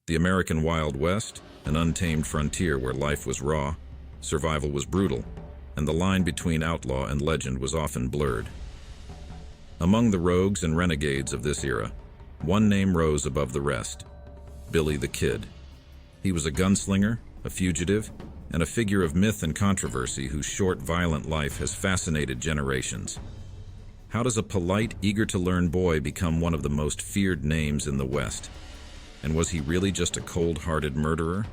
The American Wild West, an untamed frontier where life was raw, survival was brutal, and the line between outlaw and legend was often blurred. Among the rogues and renegades of this era, one name rose above the rest: Billy the Kid. He was a gunslinger, a fugitive, and a figure of myth and controversy whose short, violent life has fascinated generations. How does a polite, eager-to-learn boy become one of the most feared names in the West? And was he really just a cold-hearted murderer?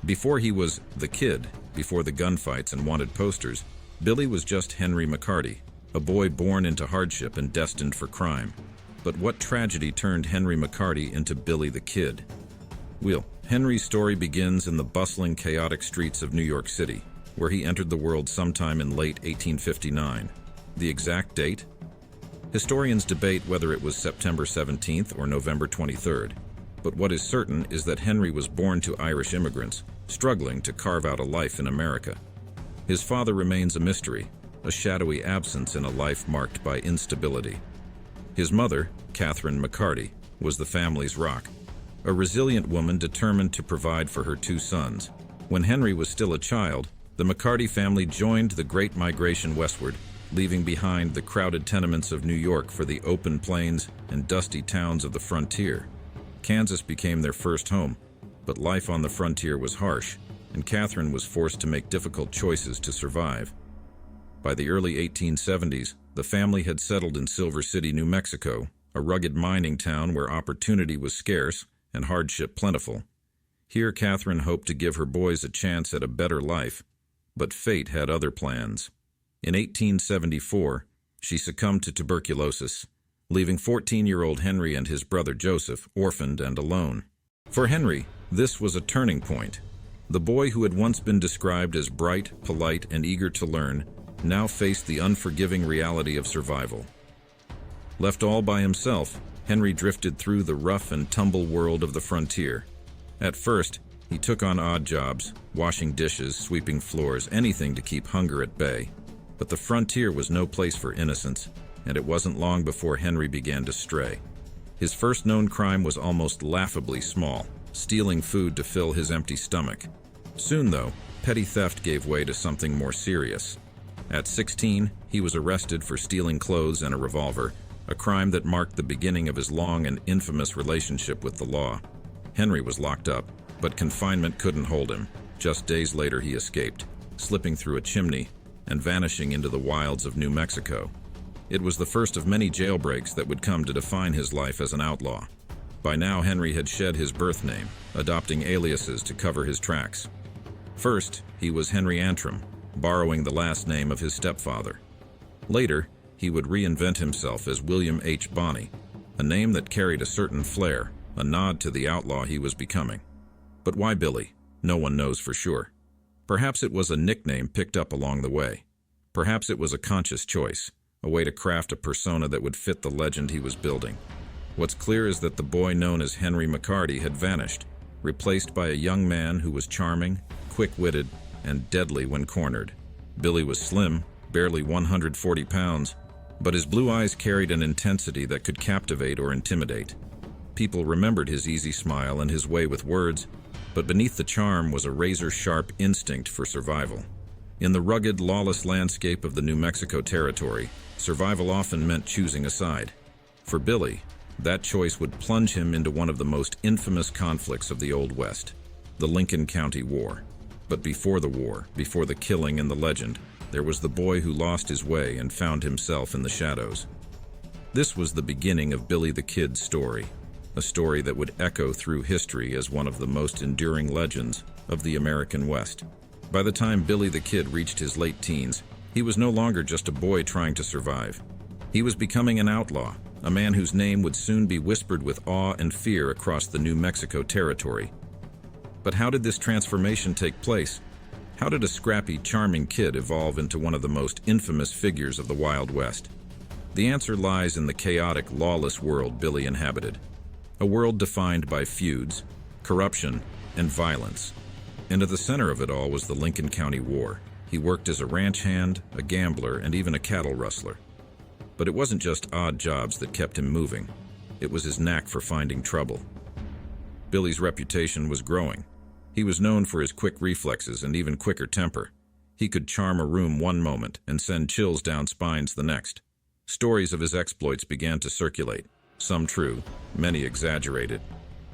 Before he was the Kid, before the gunfights and wanted posters, Billy was just Henry McCarty, a boy born into hardship and destined for crime. But what tragedy turned Henry McCarty into Billy the Kid? Well, Henry's story begins in the bustling, chaotic streets of New York City, where he entered the world sometime in late 1859. The exact date? Historians debate whether it was September 17th or November 23rd. But what is certain is that Henry was born to Irish immigrants, struggling to carve out a life in America. His father remains a mystery, a shadowy absence in a life marked by instability. His mother, Catherine McCarty, was the family's rock, a resilient woman determined to provide for her two sons. When Henry was still a child, the McCarty family joined the Great Migration westward, leaving behind the crowded tenements of New York for the open plains and dusty towns of the frontier. Kansas became their first home, but life on the frontier was harsh, and Catherine was forced to make difficult choices to survive. By the early 1870s, the family had settled in Silver City, New Mexico, a rugged mining town where opportunity was scarce and hardship plentiful. Here, Catherine hoped to give her boys a chance at a better life, but fate had other plans. In 1874, she succumbed to tuberculosis, leaving 14-year-old Henry and his brother Joseph orphaned and alone. For Henry, this was a turning point. The boy who had once been described as bright, polite, and eager to learn now faced the unforgiving reality of survival. Left all by himself, Henry drifted through the rough and tumble world of the frontier. At first, he took on odd jobs, washing dishes, sweeping floors, anything to keep hunger at bay. But the frontier was no place for innocence, and it wasn't long before Henry began to stray. His first known crime was almost laughably small, stealing food to fill his empty stomach. Soon, though, petty theft gave way to something more serious. At 16, he was arrested for stealing clothes and a revolver, a crime that marked the beginning of his long and infamous relationship with the law. Henry was locked up, but confinement couldn't hold him. Just days later, he escaped, slipping through a chimney and vanishing into the wilds of New Mexico. It was the first of many jailbreaks that would come to define his life as an outlaw. By now, Henry had shed his birth name, adopting aliases to cover his tracks. First, he was Henry Antrim, borrowing the last name of his stepfather. Later, he would reinvent himself as William H. Bonney, a name that carried a certain flair, a nod to the outlaw he was becoming. But why Billy? No one knows for sure. Perhaps it was a nickname picked up along the way. Perhaps it was a conscious choice, a way to craft a persona that would fit the legend he was building. What's clear is that the boy known as Henry McCarty had vanished, replaced by a young man who was charming, quick-witted, and deadly when cornered. Billy was slim, barely 140 pounds, but his blue eyes carried an intensity that could captivate or intimidate. People remembered his easy smile and his way with words, but beneath the charm was a razor-sharp instinct for survival. In the rugged, lawless landscape of the New Mexico territory, survival often meant choosing a side. For Billy, that choice would plunge him into one of the most infamous conflicts of the Old West, the Lincoln County War. But before the war, before the killing and the legend, there was the boy who lost his way and found himself in the shadows. This was the beginning of Billy the Kid's story, a story that would echo through history as one of the most enduring legends of the American West. By the time Billy the Kid reached his late teens, he was no longer just a boy trying to survive. He was becoming an outlaw, a man whose name would soon be whispered with awe and fear across the New Mexico territory. But how did this transformation take place? How did a scrappy, charming kid evolve into one of the most infamous figures of the Wild West? The answer lies in the chaotic, lawless world Billy inhabited. A world defined by feuds, corruption, and violence. And at the center of it all was the Lincoln County War. He worked as a ranch hand, a gambler, and even a cattle rustler. But it wasn't just odd jobs that kept him moving. It was his knack for finding trouble. Billy's reputation was growing. He was known for his quick reflexes and even quicker temper. He could charm a room one moment and send chills down spines the next. Stories of his exploits began to circulate, some true, many exaggerated.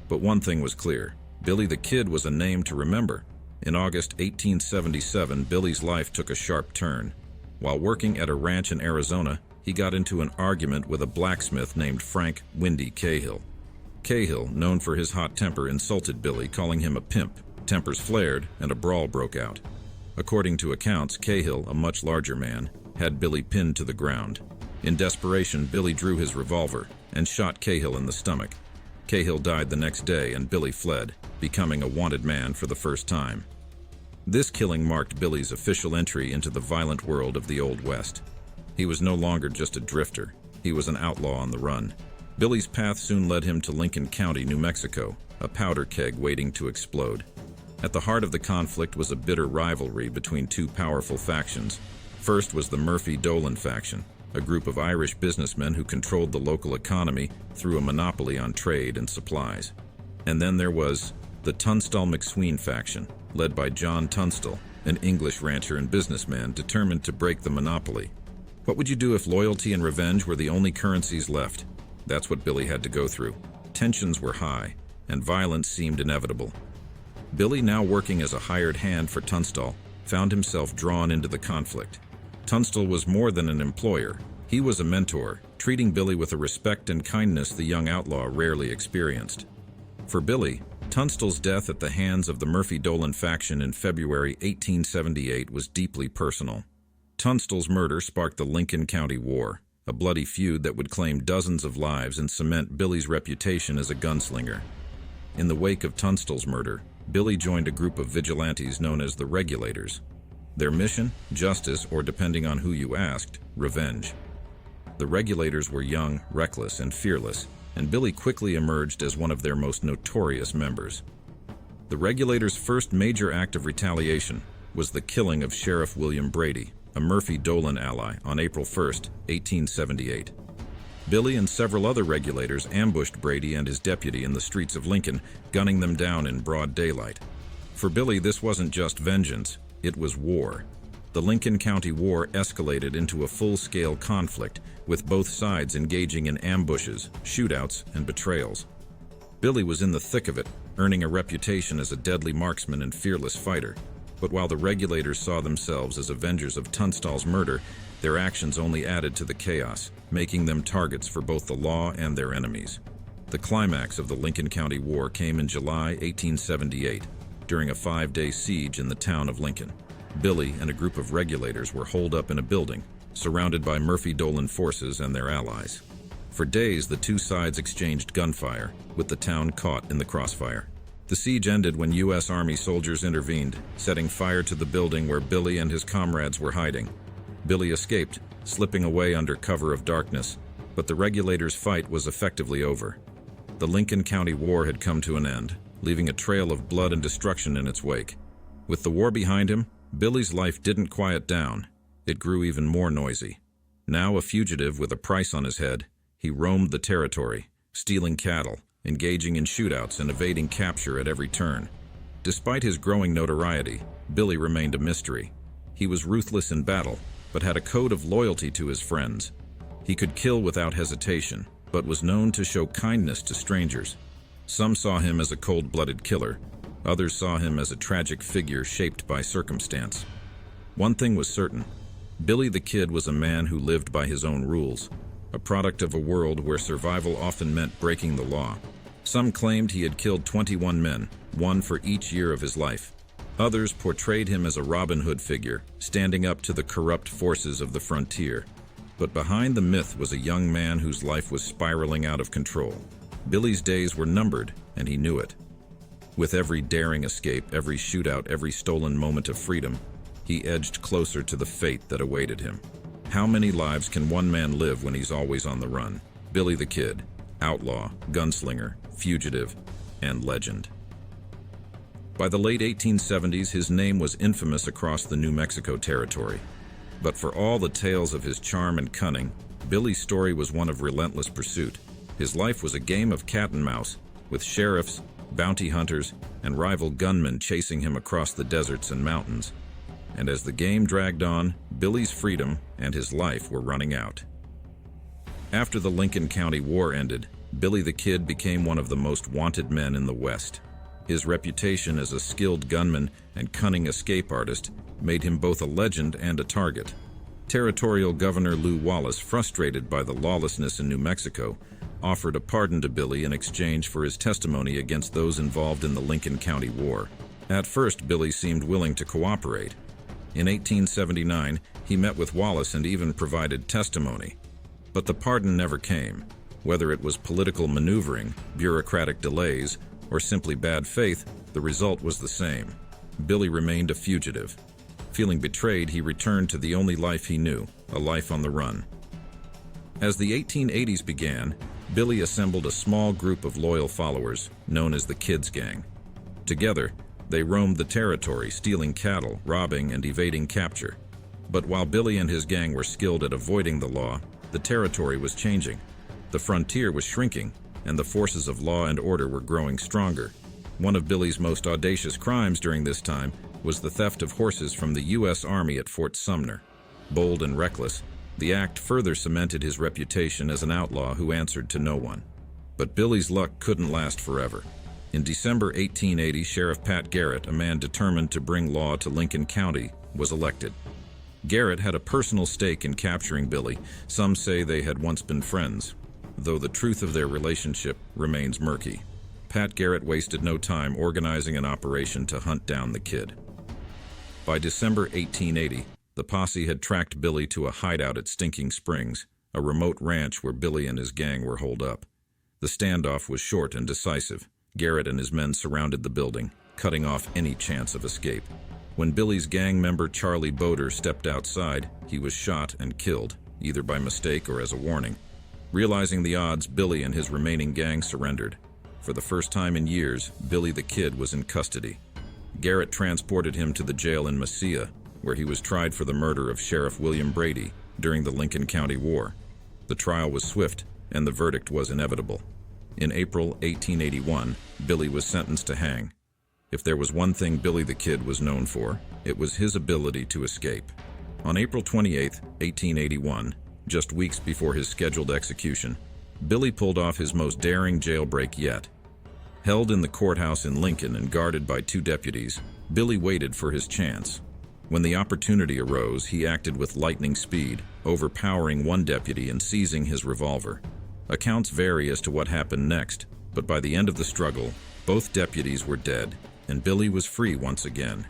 But one thing was clear: Billy the Kid was a name to remember. In August 1877, Billy's life took a sharp turn. While working at a ranch in Arizona, he got into an argument with a blacksmith named Frank "Windy" Cahill. Cahill, known for his hot temper, insulted Billy, calling him a pimp. Tempers flared, and a brawl broke out. According to accounts, Cahill, a much larger man, had Billy pinned to the ground. In desperation, Billy drew his revolver and shot Cahill in the stomach. Cahill died the next day, and Billy fled, becoming a wanted man for the first time. This killing marked Billy's official entry into the violent world of the Old West. He was no longer just a drifter. He was an outlaw on the run. Billy's path soon led him to Lincoln County, New Mexico, a powder keg waiting to explode. At the heart of the conflict was a bitter rivalry between two powerful factions. First was the Murphy-Dolan faction, a group of Irish businessmen who controlled the local economy through a monopoly on trade and supplies. And then there was the Tunstall-McSween faction, led by John Tunstall, an English rancher and businessman determined to break the monopoly. What would you do if loyalty and revenge were the only currencies left? That's what Billy had to go through. Tensions were high, and violence seemed inevitable. Billy, now working as a hired hand for Tunstall, found himself drawn into the conflict. Tunstall was more than an employer. He was a mentor, treating Billy with a respect and kindness the young outlaw rarely experienced. For Billy, Tunstall's death at the hands of the Murphy-Dolan faction in February 1878 was deeply personal. Tunstall's murder sparked the Lincoln County War, a bloody feud that would claim dozens of lives and cement Billy's reputation as a gunslinger. In the wake of Tunstall's murder, Billy joined a group of vigilantes known as the Regulators. Their mission? Justice, or depending on who you asked, revenge. The Regulators were young, reckless, and fearless, and Billy quickly emerged as one of their most notorious members. The Regulators' first major act of retaliation was the killing of Sheriff William Brady, a Murphy-Dolan ally, on April 1, 1878. Billy and several other Regulators ambushed Brady and his deputy in the streets of Lincoln, gunning them down in broad daylight. For Billy, this wasn't just vengeance, it was war. The Lincoln County War escalated into a full-scale conflict, with both sides engaging in ambushes, shootouts, and betrayals. Billy was in the thick of it, earning a reputation as a deadly marksman and fearless fighter. But while the Regulators saw themselves as avengers of Tunstall's murder, their actions only added to the chaos, making them targets for both the law and their enemies. The climax of the Lincoln County War came in July 1878, during a 5-day siege in the town of Lincoln. Billy and a group of Regulators were holed up in a building, surrounded by Murphy-Dolan forces and their allies. For days, the two sides exchanged gunfire, with the town caught in the crossfire. The siege ended when U.S. Army soldiers intervened, setting fire to the building where Billy and his comrades were hiding. Billy escaped, slipping away under cover of darkness, but the Regulators' fight was effectively over. The Lincoln County War had come to an end, leaving a trail of blood and destruction in its wake. With the war behind him, Billy's life didn't quiet down. It grew even more noisy. Now a fugitive with a price on his head, he roamed the territory, stealing cattle, engaging in shootouts, and evading capture at every turn. Despite his growing notoriety, Billy remained a mystery. He was ruthless in battle, but had a code of loyalty to his friends. He could kill without hesitation, but was known to show kindness to strangers. Some saw him as a cold-blooded killer. Others saw him as a tragic figure shaped by circumstance. One thing was certain: Billy the Kid was a man who lived by his own rules, a product of a world where survival often meant breaking the law. Some claimed he had killed 21 men, one for each year of his life. Others portrayed him as a Robin Hood figure, standing up to the corrupt forces of the frontier. But behind the myth was a young man whose life was spiraling out of control. Billy's days were numbered, and he knew it. With every daring escape, every shootout, every stolen moment of freedom, he edged closer to the fate that awaited him. How many lives can one man live when he's always on the run? Billy the Kid, outlaw, gunslinger, fugitive, and legend. By the late 1870s, his name was infamous across the New Mexico territory. But for all the tales of his charm and cunning, Billy's story was one of relentless pursuit. His life was a game of cat and mouse, with sheriffs, bounty hunters, and rival gunmen chasing him across the deserts and mountains. And as the game dragged on, Billy's freedom and his life were running out. After the Lincoln County War ended, Billy the Kid became one of the most wanted men in the West. His reputation as a skilled gunman and cunning escape artist made him both a legend and a target. Territorial Governor Lew Wallace, frustrated by the lawlessness in New Mexico, offered a pardon to Billy in exchange for his testimony against those involved in the Lincoln County War. At first, Billy seemed willing to cooperate. In 1879, he met with Wallace and even provided testimony. But the pardon never came. Whether it was political maneuvering, bureaucratic delays, or simply bad faith, the result was the same. Billy remained a fugitive. Feeling betrayed, he returned to the only life he knew, a life on the run. As the 1880s began, Billy assembled a small group of loyal followers, known as the Kids Gang. Together, they roamed the territory, stealing cattle, robbing, and evading capture. But while Billy and his gang were skilled at avoiding the law, the territory was changing. The frontier was shrinking, and the forces of law and order were growing stronger. One of Billy's most audacious crimes during this time was the theft of horses from the U.S. Army at Fort Sumner. Bold and reckless, the act further cemented his reputation as an outlaw who answered to no one. But Billy's luck couldn't last forever. In December 1880, Sheriff Pat Garrett, a man determined to bring law to Lincoln County, was elected. Garrett had a personal stake in capturing Billy. Some say they had once been friends, though the truth of their relationship remains murky. Pat Garrett wasted no time organizing an operation to hunt down the kid. By December 1880, the posse had tracked Billy to a hideout at Stinking Springs, a remote ranch where Billy and his gang were holed up. The standoff was short and decisive. Garrett and his men surrounded the building, cutting off any chance of escape. When Billy's gang member Charlie Boder stepped outside, he was shot and killed, either by mistake or as a warning. Realizing the odds, Billy and his remaining gang surrendered. For the first time in years, Billy the Kid was in custody. Garrett transported him to the jail in Mesilla, where he was tried for the murder of Sheriff William Brady during the Lincoln County War. The trial was swift, and the verdict was inevitable. In April 1881, Billy was sentenced to hang. If there was one thing Billy the Kid was known for, it was his ability to escape. On April 28, 1881, just weeks before his scheduled execution, Billy pulled off his most daring jailbreak yet. Held in the courthouse in Lincoln and guarded by 2 deputies, Billy waited for his chance. When the opportunity arose, he acted with lightning speed, overpowering one deputy and seizing his revolver. Accounts vary as to what happened next, but by the end of the struggle, both deputies were dead, and Billy was free once again.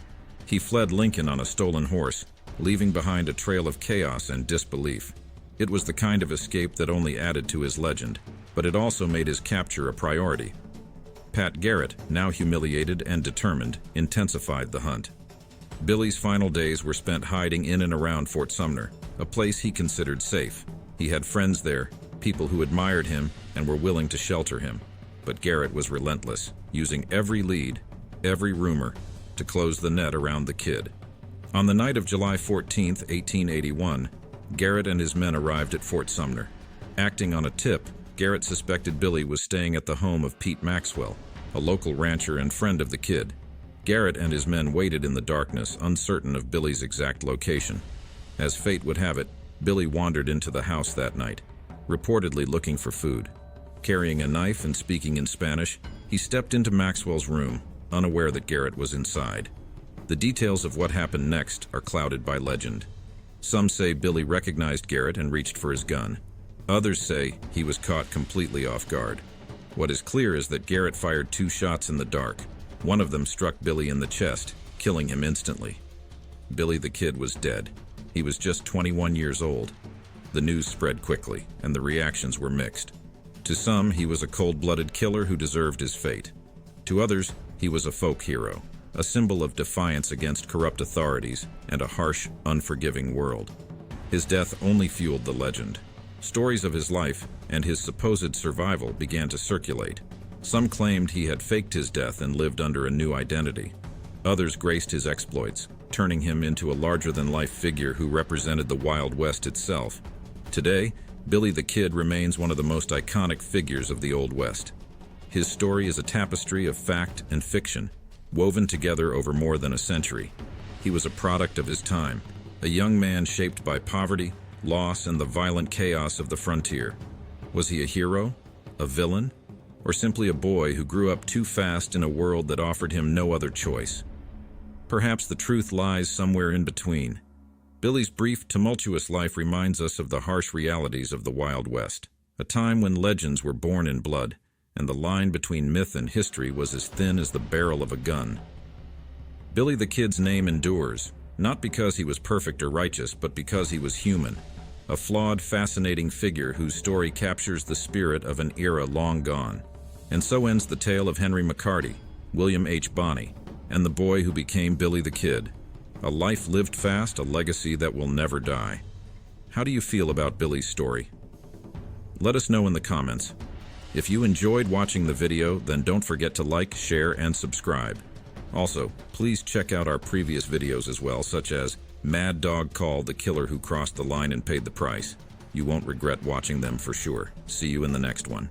He fled Lincoln on a stolen horse, leaving behind a trail of chaos and disbelief. It was the kind of escape that only added to his legend, but it also made his capture a priority. Pat Garrett, now humiliated and determined, intensified the hunt. Billy's final days were spent hiding in and around Fort Sumner, a place he considered safe. He had friends there, people who admired him and were willing to shelter him. But Garrett was relentless, using every lead, every rumor, to close the net around the kid. On the night of July 14, 1881, Garrett and his men arrived at Fort Sumner. Acting on a tip, Garrett suspected Billy was staying at the home of Pete Maxwell, a local rancher and friend of the kid. Garrett and his men waited in the darkness, uncertain of Billy's exact location. As fate would have it, Billy wandered into the house that night, reportedly looking for food. Carrying a knife and speaking in Spanish, he stepped into Maxwell's room, unaware that Garrett was inside. The details of what happened next are clouded by legend. Some say Billy recognized Garrett and reached for his gun. Others say he was caught completely off guard. What is clear is that Garrett fired 2 shots in the dark. One of them struck Billy in the chest, killing him instantly. Billy the Kid was dead. He was just 21 years old. The news spread quickly, and the reactions were mixed. To some, he was a cold-blooded killer who deserved his fate. To others, he was a folk hero, a symbol of defiance against corrupt authorities and a harsh, unforgiving world. His death only fueled the legend. Stories of his life and his supposed survival began to circulate. Some claimed he had faked his death and lived under a new identity. Others graced his exploits, turning him into a larger-than-life figure who represented the Wild West itself. Today, Billy the Kid remains one of the most iconic figures of the Old West. His story is a tapestry of fact and fiction, woven together over more than a century. He was a product of his time, a young man shaped by poverty, loss, and the violent chaos of the frontier. Was he a hero, a villain, or simply a boy who grew up too fast in a world that offered him no other choice? Perhaps the truth lies somewhere in between. Billy's brief, tumultuous life reminds us of the harsh realities of the Wild West, a time when legends were born in blood, and the line between myth and history was as thin as the barrel of a gun. Billy the Kid's name endures, not because he was perfect or righteous, but because he was human, a flawed, fascinating figure whose story captures the spirit of an era long gone. And so ends the tale of Henry McCarty, William H. Bonney, and the boy who became Billy the Kid. A life lived fast, a legacy that will never die. How do you feel about Billy's story? Let us know in the comments. If you enjoyed watching the video, then don't forget to like, share, and subscribe. Also, please check out our previous videos as well, such as Mad Dog Call, the killer who crossed the line and paid the price. You won't regret watching them for sure. See you in the next one.